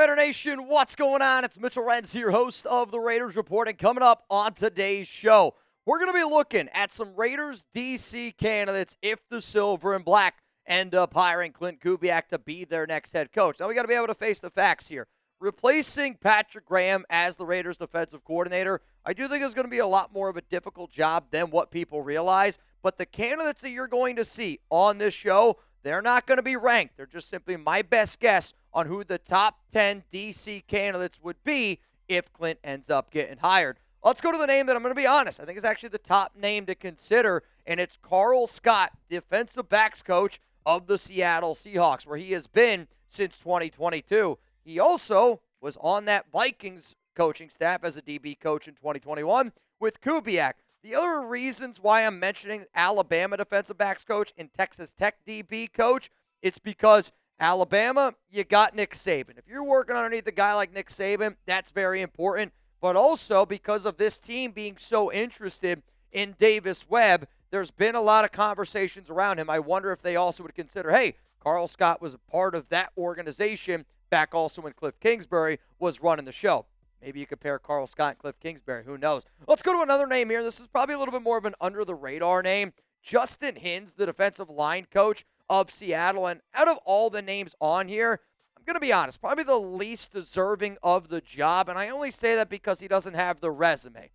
Raider Nation, what's going on? It's Mitchell Renz here, host of the Raiders Report, and coming up on today's show, we're going to be looking at some Raiders DC candidates if the Silver and Black end up hiring Klint Kubiak to be their next head coach. Now, we got to be able to face the facts here. Replacing Patrick Graham as the Raiders defensive coordinator, I do think is going to be a lot more of a difficult job than what people realize, but the candidates that you're going to see on this show, they're not going to be ranked. They're just simply my best guess on who the top 10 DC candidates would be if Klint ends up getting hired. Let's go to the name that I'm going to be honest, I think is actually the top name to consider, and it's Karl Scott, defensive backs coach of the Seattle Seahawks, where he has been since 2022. He also was on that Vikings coaching staff as a DB coach in 2021 with Kubiak. The other reasons why I'm mentioning Alabama defensive backs coach and Texas Tech DB coach, it's because Alabama, you got Nick Saban. If you're working underneath a guy like Nick Saban, that's very important. But also because of this team being so interested in Davis Webb, there's been a lot of conversations around him. I wonder if they also would consider, hey, Karl Scott was a part of that organization back also when Cliff Kingsbury was running the show. Maybe you compare Karl Scott and Cliff Kingsbury. Who knows? Let's go to another name here. This is probably a little bit more of an under-the-radar name. Justin Hinds, the defensive line coach of Seattle. And out of all the names on here, I'm going to be honest, probably the least deserving of the job. And I only say that because he doesn't have the resume.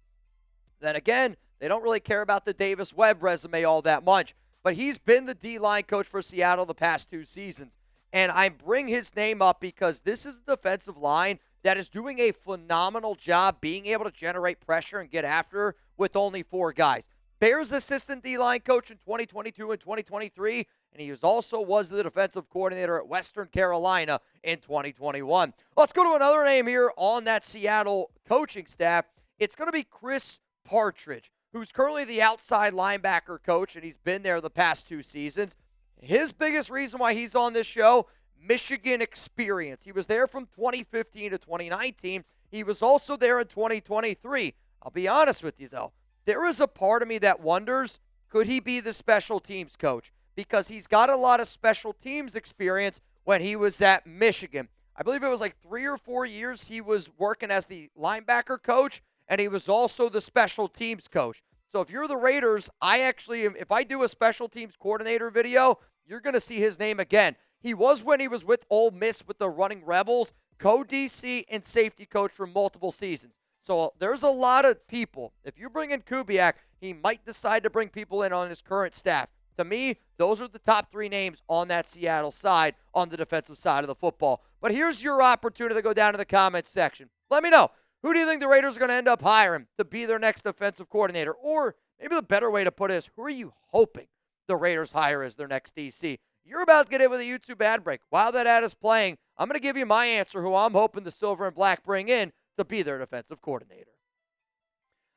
Then again, they don't really care about the Davis Webb resume all that much. But he's been the D-line coach for Seattle the past 2 seasons. And I bring his name up because this is a defensive line that is doing a phenomenal job being able to generate pressure and get after with only 4 guys. Bears assistant D-line coach in 2022 and 2023, and he was the defensive coordinator at Western Carolina in 2021. Let's go to another name here on that Seattle coaching staff. It's going to be Chris Partridge, who's currently the outside linebacker coach, and he's been there the past 2 seasons. His biggest reason why he's on this show, Michigan experience. He was there from 2015 to 2019. He was also there in 2023. I'll be honest with you, though. There is a part of me that wonders, could he be the special teams coach? Because he's got a lot of special teams experience when he was at Michigan. I believe it was like 3 or 4 years he was working as the linebacker coach, and he was also the special teams coach. So if you're the Raiders, if I do a special teams coordinator video, you're going to see his name again. He was when he was with Ole Miss with the Running Rebels, co-DC and safety coach for multiple seasons. So there's a lot of people. If you bring in Kubiak, he might decide to bring people in on his current staff. To me, those are the top 3 names on that Seattle side, on the defensive side of the football. But here's your opportunity to go down to the comments section. Let me know. Who do you think the Raiders are going to end up hiring to be their next defensive coordinator? Or maybe the better way to put it is, who are you hoping the Raiders hire as their next DC? You're about to get in with a YouTube ad break. While that ad is playing, I'm going to give you my answer, who I'm hoping the Silver and Black bring in to be their defensive coordinator.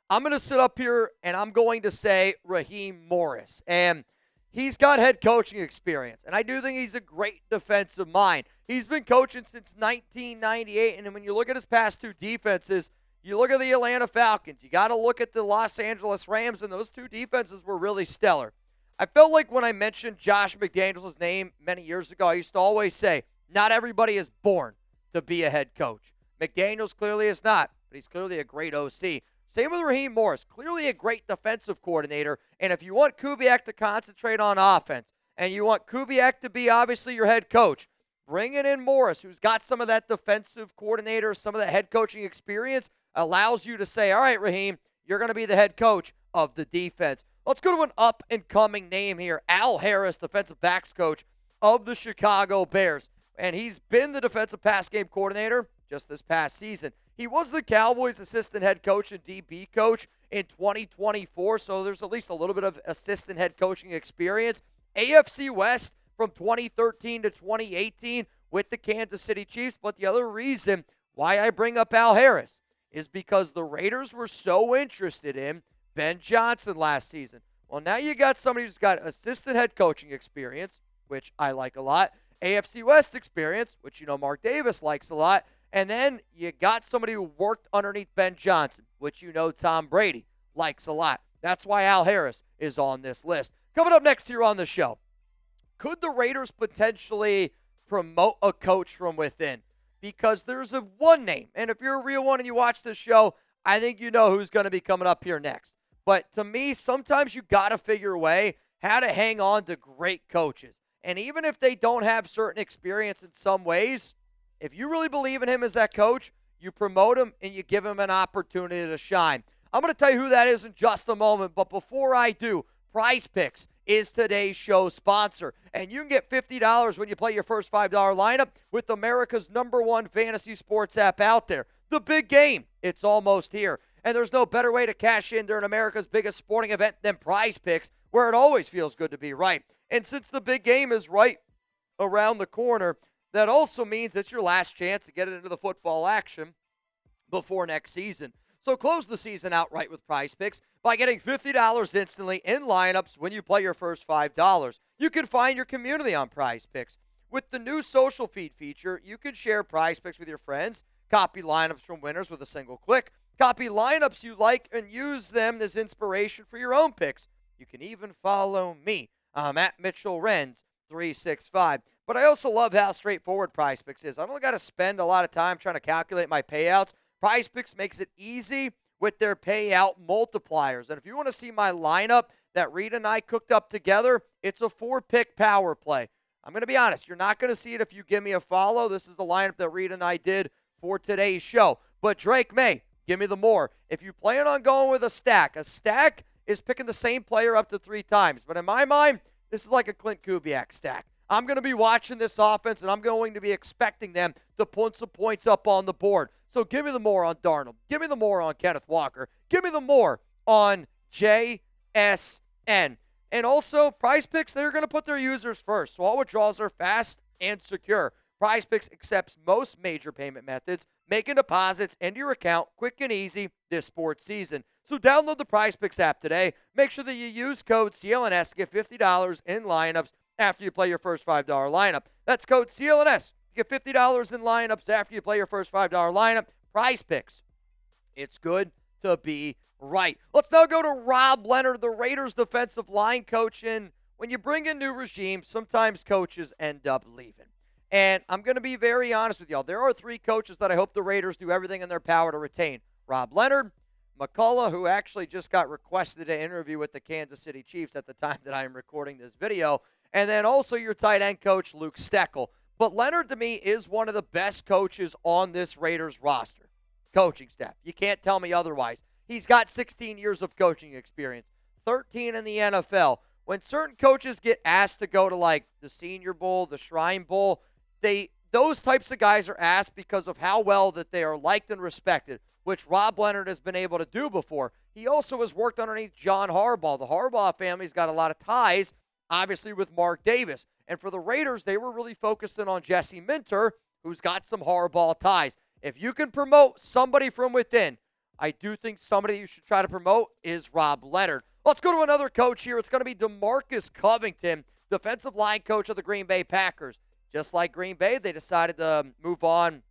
I'm going to sit up here and I'm going to say Raheem Morris. And he's got head coaching experience. And I do think he's a great defensive mind. He's been coaching since 1998. And when you look at his past 2 defenses, you look at the Atlanta Falcons. You got to look at the Los Angeles Rams. And those 2 defenses were really stellar. I felt like when I mentioned Josh McDaniels' name many years ago, I used to always say, not everybody is born to be a head coach. McDaniels clearly is not, but he's clearly a great OC. Same with Raheem Morris, clearly a great defensive coordinator. And if you want Kubiak to concentrate on offense, and you want Kubiak to be obviously your head coach, bringing in Morris, who's got some of that defensive coordinator, some of that head coaching experience, allows you to say, all right, Raheem, you're going to be the head coach of the defense. Let's go to an up-and-coming name here, Al Harris, defensive backs coach of the Chicago Bears. And he's been the defensive pass game coordinator just this past season. He was the Cowboys' assistant head coach and DB coach in 2024, so there's at least a little bit of assistant head coaching experience. AFC West from 2013 to 2018 with the Kansas City Chiefs. But the other reason why I bring up Al Harris is because the Raiders were so interested in Ben Johnson last season. Well, now you got somebody who's got assistant head coaching experience, which I like a lot, AFC West experience, which Mark Davis likes a lot, and then you got somebody who worked underneath Ben Johnson, which Tom Brady likes a lot. That's why Al Harris is on this list. Coming up next here on the show, could the Raiders potentially promote a coach from within? because there's a one name. And if you're a real one and you watch this show, I think you know who's going to be coming up here next. But to me, sometimes you got to figure a way how to hang on to great coaches. And even if they don't have certain experience in some ways, if you really believe in him as that coach, you promote him and you give him an opportunity to shine. I'm going to tell you who that is in just a moment. But before I do, Prize Picks is today's show sponsor. And you can get $50 when you play your first $5 lineup with America's #1 fantasy sports app out there. The big game, it's almost here. And there's no better way to cash in during America's biggest sporting event than Prize Picks, where it always feels good to be right. And since the big game is right around the corner, that also means it's your last chance to get it into the football action before next season. So close the season outright with Prize Picks by getting $50 instantly in lineups when you play your first $5. You can find your community on Prize Picks. With the new social feed feature, you can share Prize Picks with your friends, copy lineups from winners with a single click, copy lineups you like, and use them as inspiration for your own picks. You can even follow me. I'm at Mitchell Renz 365. But I also love how straightforward Prize Picks is. I don't got to spend a lot of time trying to calculate my payouts. Prize Picks makes it easy with their payout multipliers. And if you want to see my lineup that Reed and I cooked up together, it's a 4-pick power play. I'm going to be honest, you're not going to see it if you give me a follow. This is the lineup that Reed and I did for today's show. But Drake May, give me the more. If you plan on going with a stack is picking the same player up to 3 times. But in my mind, this is like a Klint Kubiak stack. I'm going to be watching this offense, and I'm going to be expecting them to put some points up on the board. So give me the more on Darnold. Give me the more on Kenneth Walker. Give me the more on JSN. And also, Prize Picks, they're going to put their users first. So all withdrawals are fast and secure. Prize Picks accepts most major payment methods, making deposits into your account quick and easy this sports season. So download the Prize Picks app today. Make sure that you use code CLNS to get $50 in lineups after you play your first $5 lineup. That's code CLNS. You get $50 in lineups after you play your first $5 lineup. Prize Picks. It's good to be right. Let's now go to Rob Leonard, the Raiders defensive line coach. And when you bring in new regimes, sometimes coaches end up leaving. And I'm going to be very honest with y'all. There are 3 coaches that I hope the Raiders do everything in their power to retain. Rob Leonard, McCullough, who actually just got requested to interview with the Kansas City Chiefs at the time that I am recording this video, and then also your tight end coach, Luke Steckel. But Leonard, to me, is one of the best coaches on this Raiders roster. Coaching staff. You can't tell me otherwise. He's got 16 years of coaching experience, 13 in the NFL. When certain coaches get asked to go to, like, the Senior Bowl, the Shrine Bowl, those types of guys are asked because of how well that they are liked and respected, which Rob Leonard has been able to do before. He also has worked underneath John Harbaugh. The Harbaugh family's got a lot of ties, obviously, with Mark Davis. And for the Raiders, they were really focused in on Jesse Minter, who's got some Harbaugh ties. If you can promote somebody from within, I do think somebody you should try to promote is Rob Leonard. Let's go to another coach here. It's going to be Demarcus Covington, defensive line coach of the Green Bay Packers. Just like Green Bay, they decided to move on.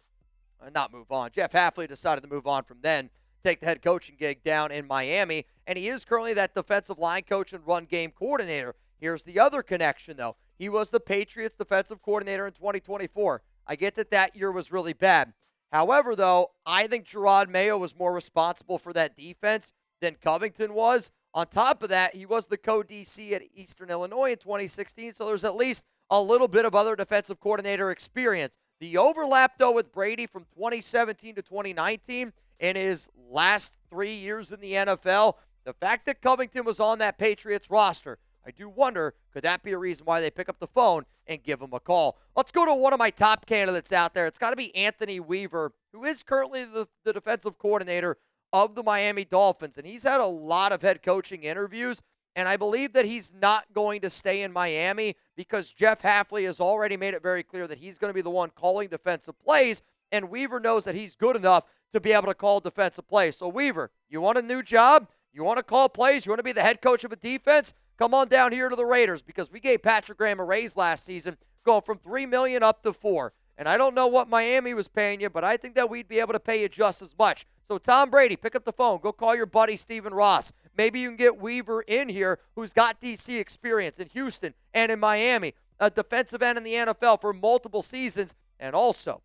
Not move on. Jeff Hafley decided to move on from then, take the head coaching gig down in Miami, and he is currently that defensive line coach and run game coordinator. Here's the other connection, though. He was the Patriots defensive coordinator in 2024. I get that year was really bad. However, though, I think Gerard Mayo was more responsible for that defense than Covington was. On top of that, he was the co-DC at Eastern Illinois in 2016, so there's at least a little bit of other defensive coordinator experience. The overlap, though, with Brady from 2017 to 2019 in his last 3 years in the NFL, the fact that Covington was on that Patriots roster, I do wonder, could that be a reason why they pick up the phone and give him a call? Let's go to one of my top candidates out there. It's got to be Anthony Weaver, who is currently the defensive coordinator of the Miami Dolphins, and he's had a lot of head coaching interviews, and I believe that he's not going to stay in Miami because Jeff Hafley has already made it very clear that he's going to be the one calling defensive plays, and Weaver knows that he's good enough to be able to call defensive plays. So, Weaver, you want a new job? You want to call plays? You want to be the head coach of a defense? Come on down here to the Raiders because we gave Patrick Graham a raise last season, going from $3 million up to $4 million. And I don't know what Miami was paying you, but I think that we'd be able to pay you just as much. So, Tom Brady, pick up the phone. Go call your buddy Stephen Ross. Maybe you can get Weaver in here, who's got D.C. experience in Houston and in Miami, a defensive end in the NFL for multiple seasons. And also,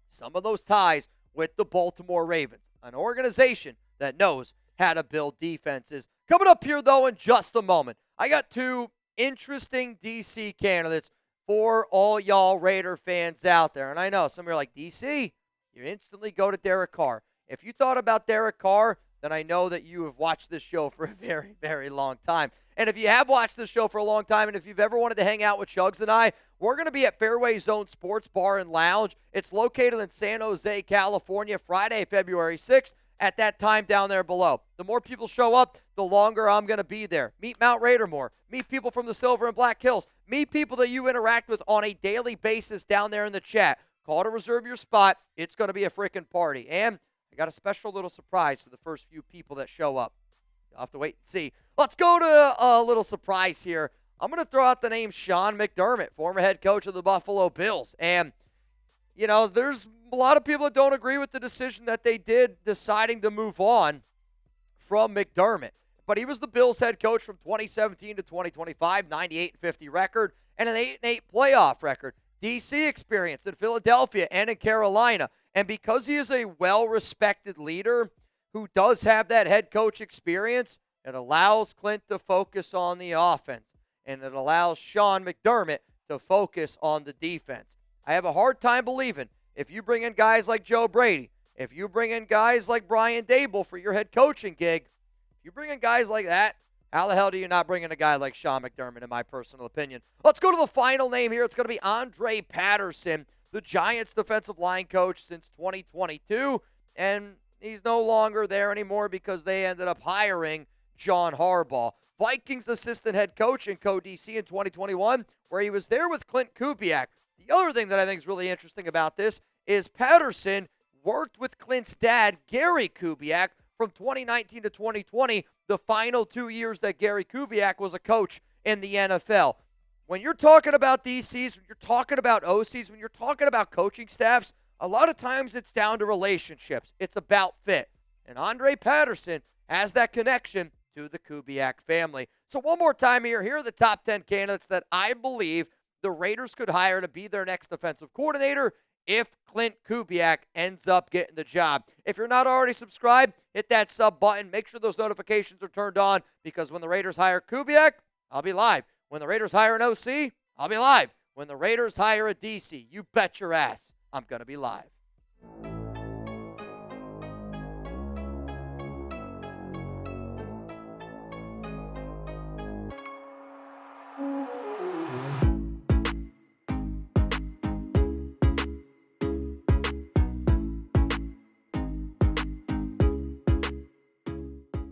some of those ties with the Baltimore Ravens, an organization that knows how to build defenses. Coming up here, though, in just a moment, I got two interesting DC candidates for all y'all Raider fans out there. And I know some of you are like, DC, you instantly go to Derek Carr. If you thought about Derek Carr, then I know that you have watched this show for a very, very long time. And if you have watched this show for a long time, and if you've ever wanted to hang out with Chugs and I, we're going to be at Fairway Zone Sports Bar and Lounge. It's located in San Jose, California, Friday, February 6th. At that time down there below. The more people show up, the longer I'm going to be there. Meet Mount Raider more. Meet people from the Silver and Black Hills. Meet people that you interact with on a daily basis down there in the chat. Call to reserve your spot. It's going to be a freaking party. And I got a special little surprise for the first few people that show up. You'll have to wait and see. Let's go to a little surprise here. I'm going to throw out the name Sean McDermott, former head coach of the Buffalo Bills. And you know, there's a lot of people that don't agree with the decision that they did deciding to move on from McDermott. But he was the Bills head coach from 2017 to 2025, 98-50 record, and an 8-8 playoff record. DC experience in Philadelphia and in Carolina. And because he is a well-respected leader who does have that head coach experience, it allows Klint to focus on the offense. And it allows Sean McDermott to focus on the defense. I have a hard time believing if you bring in guys like Joe Brady, if you bring in guys like Brian Dable for your head coaching gig, if you bring in guys like that, how the hell do you not bring in a guy like Sean McDermott, in my personal opinion? Let's go to the final name here. It's going to be Andre Patterson, the Giants defensive line coach since 2022, and he's no longer there anymore because they ended up hiring John Harbaugh. Vikings assistant head coach and co-DC in 2021, where he was there with Klint Kubiak. The other thing that I think is really interesting about this is Patterson worked with Klint's dad, Gary Kubiak, from 2019 to 2020, the final 2 years that Gary Kubiak was a coach in the NFL. When you're talking about DCs, when you're talking about OCs, when you're talking about coaching staffs, a lot of times it's down to relationships. It's about fit. And Andre Patterson has that connection to the Kubiak family. So one more time here are the top 10 candidates that I believe the Raiders could hire to be their next defensive coordinator if Klint Kubiak ends up getting the job. If you're not already subscribed, hit that sub button. Make sure those notifications are turned on because when the Raiders hire Kubiak, I'll be live. When the Raiders hire an OC, I'll be live. When the Raiders hire a DC, you bet your ass I'm going to be live.